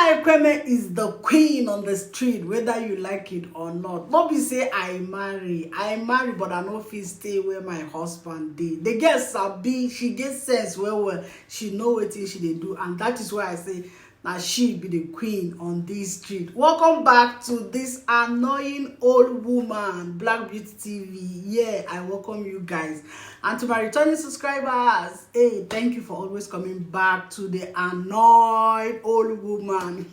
Diana Ekweme is the queen on the street, whether you like it or not. Not be say I marry, but I no fit stay where my husband did. The girl sabi, she get sense well. She know wetin she dey do, and that is why I say now she be the queen on this street. Welcome back to this annoying old woman, Black Beauty TV. Yeah, I welcome you guys. And to my returning subscribers, hey, thank you for always coming back to the annoyed old woman.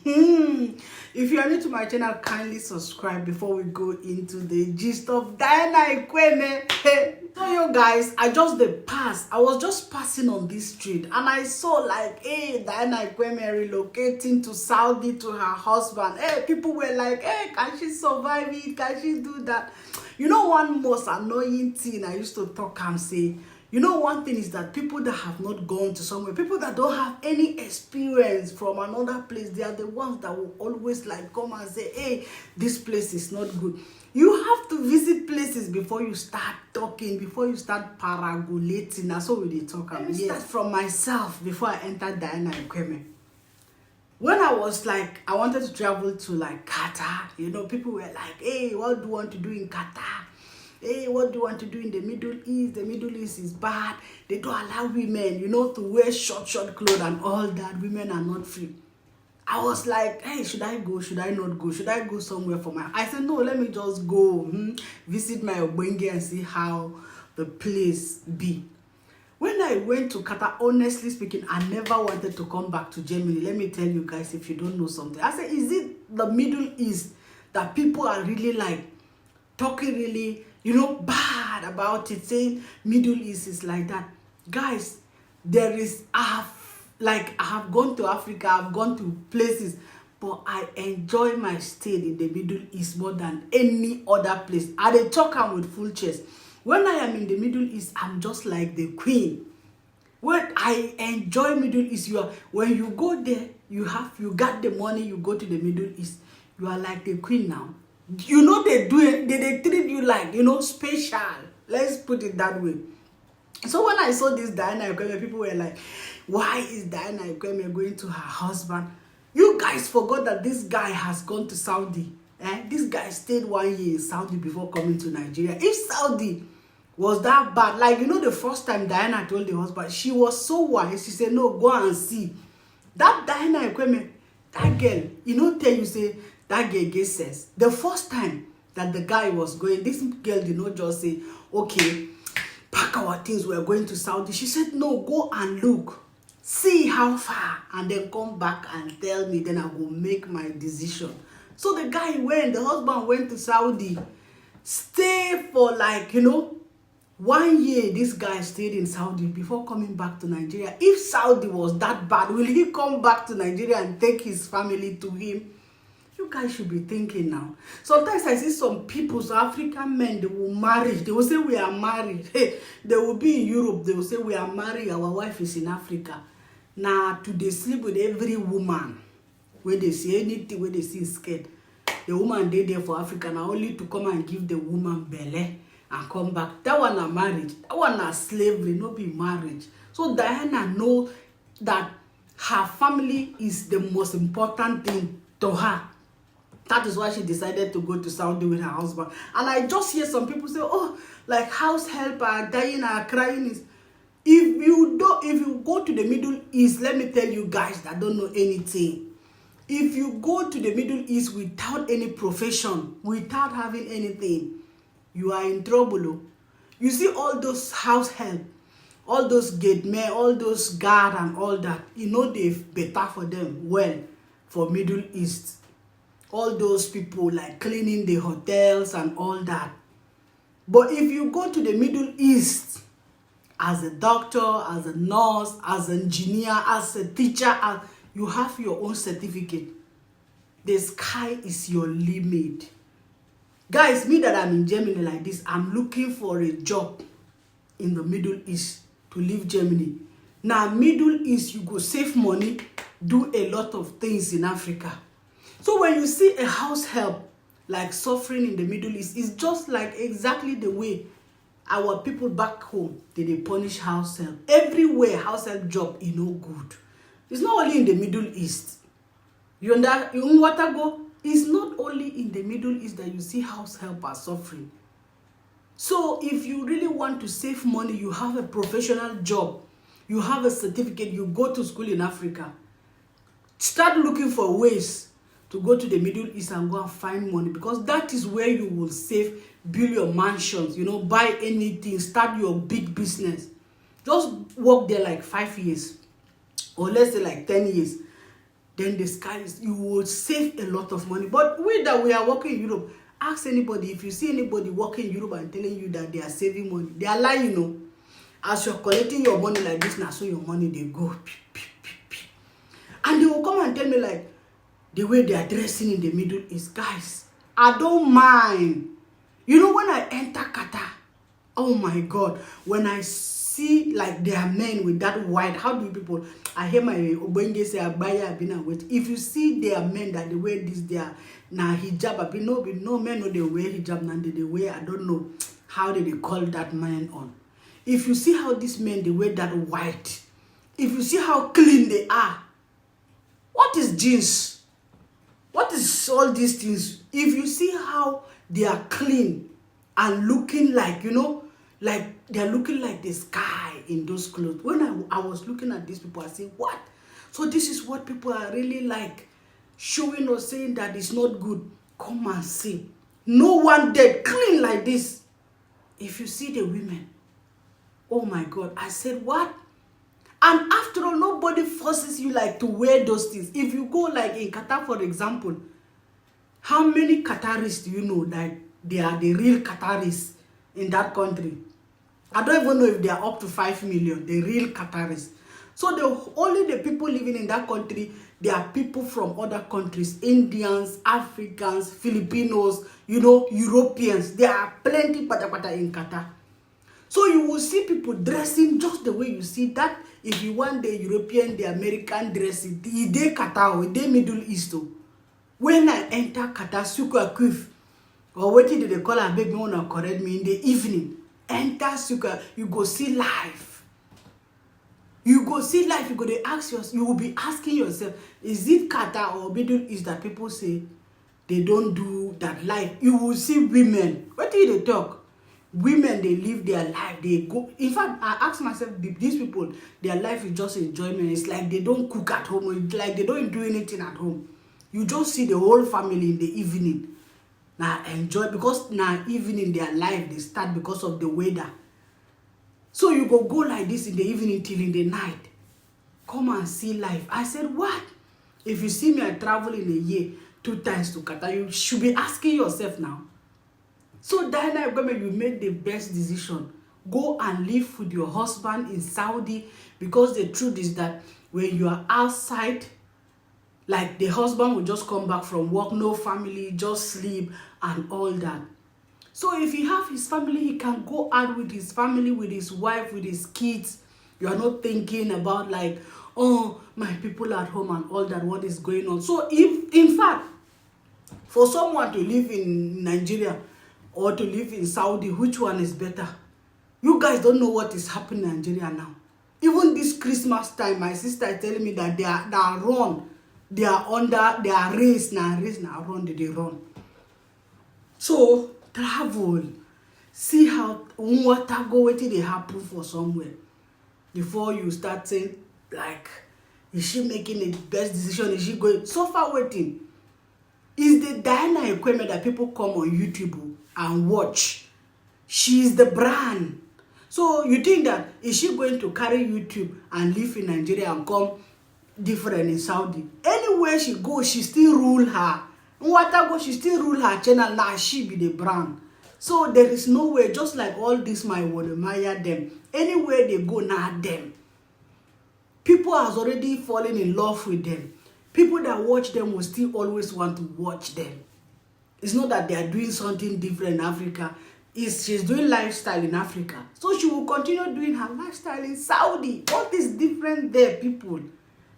If you are new to my channel, kindly subscribe before we go into the gist of Diana Ekweme. Hey. So you guys, I was just passing on this street and I saw like, hey, Diana Ekweme relocating to Saudi to her husband. Hey, people were like, hey, can she survive it? Can she do that? You know, one most annoying thing I used to talk and say, you know, one thing is that people that have not gone to somewhere, people that don't have any experience from another place, they are the ones that will always like come and say, hey, this place is not good. You have to visit places before you start talking, before you start paragulating. That's what we talk about. Let me start from myself before I entered Diana Ekweme. When I was like, I wanted to travel to like Qatar, you know, people were like, hey, what do you want to do in Qatar? Hey, what do you want to do in the Middle East? The Middle East is bad. They don't allow women, you know, to wear short clothes and all that. Women are not free. I was like, hey, should I go? Should I not go? Should I go somewhere for my... I said, no, let me just go visit my Obenge and see how the place be. When I went to Qatar, honestly speaking, I never wanted to come back to Germany. Let me tell you guys, if you don't know something. I said, is it the Middle East that people are really like talking really, you know, bad about it, saying Middle East is like that? Guys, there is... I have gone to Africa, I've gone to places, but I enjoy my stay in the Middle East more than any other place. I dey talk am with full chest. When I am in the Middle East, I'm just like the queen. When I enjoy Middle East, when you go there, you got the money, you go to the Middle East, you are like the queen now. You know they treat you like, you know, special. Let's put it that way. So when I saw this Diana Ekweme, people were like, why is Diana Ekweme going to her husband? You guys forgot that this guy has gone to Saudi. This guy stayed 1 year in Saudi before coming to Nigeria. If Saudi was that bad, like, you know, the first time Diana told the husband, she was so wise. She said, no, go and see. That Diana Ekweme, that girl, you know, tell you, say, that girl gets sense. The first time that the guy was going, this girl did not just say, okay, pack our things, we're going to Saudi. She said, no, go and look. See how far, and then come back and tell me, then I will make my decision. So the guy went, the husband went to Saudi, stay for like, you know, 1 year. This guy stayed in Saudi before coming back to Nigeria. If Saudi was that bad, will he come back to Nigeria and take his family to him? You guys should be thinking now. Sometimes I see some people, so African men, they will marry. They will say we are married. Hey, they will be in Europe. They will say we are married. Our wife is in Africa. Now, to they sleep with every woman. When they see anything, when they see scared. The woman they there for Africa now only to come and give the woman belly and come back. That one are marriage. That one are slavery, not be marriage. So Diana know that her family is the most important thing to her. That is why she decided to go to Saudi with her husband. And I just hear some people say, oh, like house help are dying, are crying. If you go to the Middle East, let me tell you guys that don't know anything. If you go to the Middle East without any profession, without having anything, you are in trouble. You see all those house help, all those gate men, all those guard and all that, you know, they better for them well for Middle East. All those people like cleaning the hotels and all that. But if you go to the Middle East as a doctor, as a nurse, as an engineer, as a teacher, you have your own certificate. The sky is your limit. Guys, me that I'm in Germany like this, I'm looking for a job in the Middle East to leave Germany. Now, Middle East, you go save money, do a lot of things in Africa. So when you see a house help like suffering in the Middle East, it's just like exactly the way our people back home, they punish house help. Everywhere house help job is no good. It's not only in the Middle East. You understand? In Watago, it's not only in the Middle East that you see house helpers suffering. So if you really want to save money, you have a professional job, you have a certificate, you go to school in Africa, start looking for ways to go to the Middle East and go and find money, because that is where you will save, build your mansions, you know, buy anything, start your big business. Just work there like 5 years, or let's say like 10 years. Then the sky is, you will save a lot of money. But we are working in Europe, ask anybody, if you see anybody working in Europe and telling you that they are saving money, they are lying, you know. As you're collecting your money like this, now so your money they go. And they will come and tell me like, the way they are dressing in the Middle East, guys, I don't mind. You know, when I enter Qatar, oh my God, when I see like their men with that white, how do people, I hear my Obenge say, Abaya, Abina, wait. If you see their men that they wear this, they are now hijab, no men know they wear hijab, now they wear, I don't know how they call that man on. If you see how these men, they wear that white, if you see how clean they are, what is jeans? What is all these things? If you see how they are clean and looking like, you know, like they're looking like the sky in those clothes. When I was looking at these people, I say, what? So this is what people are really like, showing or saying that it's not good. Come and see. No one dead, clean like this. If you see the women, oh my God, I said, what? And after all, nobody forces you like to wear those things. If you go like in Qatar, for example, how many Qataris do you know that they are the real Qataris in that country? I don't even know if they are up to 5 million, the real Qataris. So only the people living in that country, they are people from other countries, Indians, Africans, Filipinos, you know, Europeans. There are plenty pata in Qatar. So you will see people dressing just the way you see that. If you want the European, the American dressing, they Qatar or they Middle East. When I enter Qatar, Suka Kuf, or what did they call a baby wanna correct me in the evening? Enter Suka, you go see life. You go see life, you go to ask yourself, you will be asking yourself, is it Qatar or Middle East that people say they don't do that life? You will see women. What did they talk? Women, they live their life, they go. In fact, I ask myself, these people, their life is just enjoyment. It's like they don't cook at home. It's like they don't do anything at home. You just see the whole family in the evening. Now enjoy, because now evening their life, they start because of the weather. So you go like this in the evening till in the night. Come and see life. I said, what? If you see me, I travel in a year 2 times to Qatar, you should be asking yourself now. So Diana Egweme, you made the best decision. Go and live with your husband in Saudi, because the truth is that when you are outside, like the husband will just come back from work, no family, just sleep and all that. So if he have his family, he can go out with his family, with his wife, with his kids. You are not thinking about like, oh, my people at home and all that, what is going on. So if, in fact, for someone to live in Nigeria or to live in Saudi, which one is better? You guys don't know what is happening in Nigeria now. Even this Christmas time, my sister is telling me that they are run. They are under, they are race now, run, they run. So travel. See how water go, wetin dey happen for somewhere. Before you start saying, like, is she making the best decision? Is she going? So far waiting. Is the Diana Egweme that people come on YouTube and watch? She is the brand. So you think that, is she going to carry YouTube and live in Nigeria and come different in Saudi? Anywhere she goes, she still rule her. Whatever, she still rule her channel. Now she be the brand. So there is no way, just like all this my Wodemaya them. Anywhere they go, now them. People has already fallen in love with them. People that watch them will still always want to watch them. It's not that they are doing something different in Africa. She's doing lifestyle in Africa. So she will continue doing her lifestyle in Saudi. What is different there, people?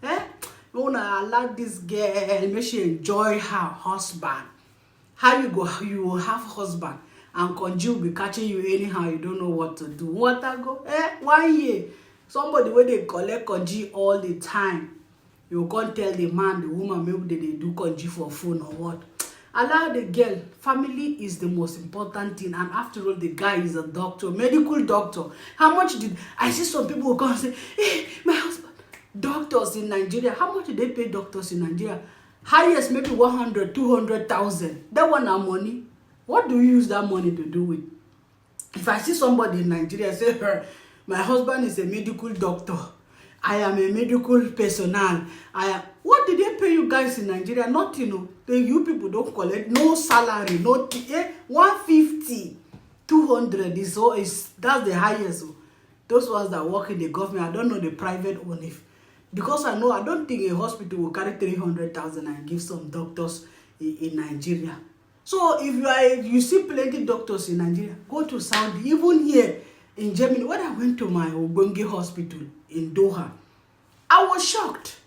You wanna allow this girl, make she enjoy her husband. How you go, you will have husband and Konji will be catching you anyhow, you don't know what to do. What I go? 1 year. Somebody where they collect Konji all the time. You can't tell the man, the woman, maybe they do conji for phone or what. Allow the girl. Family is the most important thing. And after all, the guy is a doctor, medical doctor. How much did I see some people who come and say, hey, my husband, doctors in Nigeria, how much do they pay doctors in Nigeria? Highest maybe 100, 200,000. That one are money. What do you use that money to do with? If I see somebody in Nigeria say, my husband is a medical doctor, I am a medical personnel, what did they pay you guys in Nigeria? Nothing, no. You people don't collect no salary, no 150, 200 that's the highest. Those ones that work in the government, I don't know the private one. Because I don't think a hospital will carry 300,000 and give some doctors in Nigeria. So if you see plenty doctors in Nigeria, go to Saudi. Even here in Germany, when I went to my Obonge hospital in Doha, I was shocked.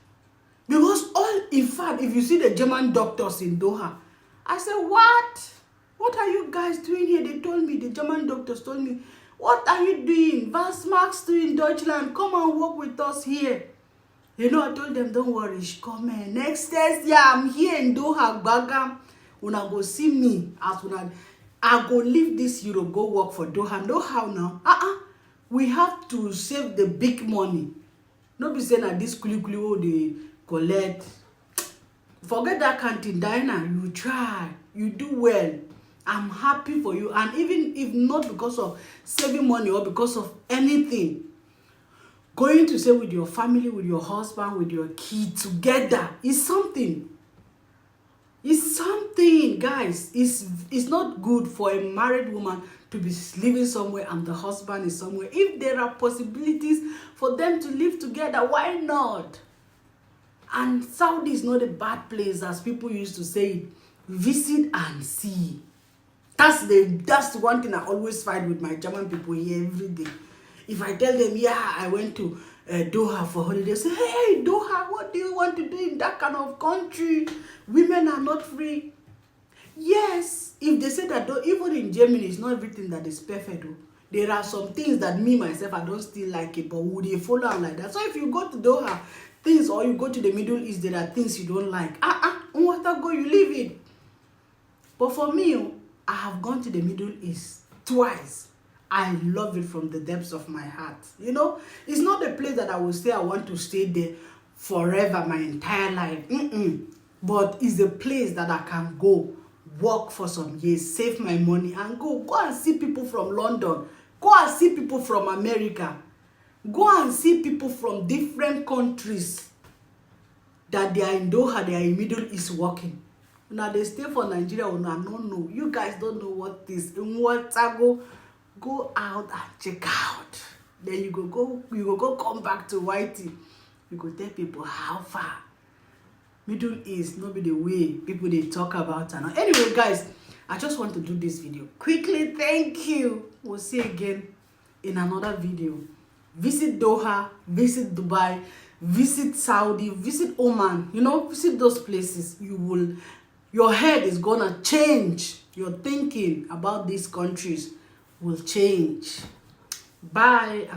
Because in fact, if you see the German doctors in Doha, I said, what? What are you guys doing here? They told me, the German doctors told me, what are you doing? Was magst du in Deutschland? Come and work with us here. You know, I told them, don't worry, come here. Next test, yeah, I'm here in Doha, Bagam. Una go see me as I go leave this Europe, go work for Doha. Know how now? We have to save the big money. No be saying that this kuli they collect. Forget that canteen, Diana. You try, you do well. I'm happy for you. And even if not because of saving money or because of anything, going to stay with your family, with your husband, with your kids together is something. It's something, guys. It's not good for a married woman to be living somewhere and the husband is somewhere. If there are possibilities for them to live together, why not? And Saudi is not a bad place, as people used to say. Visit and see. That's the one thing I always fight with my German people here every day. If I tell them, yeah, I went to Doha for holiday, say, hey, Doha, what do you want to do in that kind of country? Women are not free. Yes, if they say that, even in Germany, it's not everything that is perfect. There are some things that me, myself, I don't still like it, but would they follow on like that? So if you go to Doha, or you go to the Middle East, there are things you don't like. What go, you leave it. But for me, I have gone to the Middle East twice. I love it from the depths of my heart. You know, it's not a place that I will say I want to stay there forever, my entire life. But it's a place that I can go, work for some years, save my money, and go and see people from London. Go and see people from America. Go and see people from different countries that they are in Doha, they are in Middle East working. Now they stay for Nigeria, I don't know. You guys don't know what this. In what go out and check out. Then you go come back to Whitey. You go tell people how far. Middle East, not be the way people they talk about. And anyway, guys, I just want to do this video quickly. Thank you. We'll see you again in another video. Visit Doha, visit Dubai, visit Saudi, visit Oman. You know, visit those places. Your head is gonna change. Your thinking about these countries will change. Bye.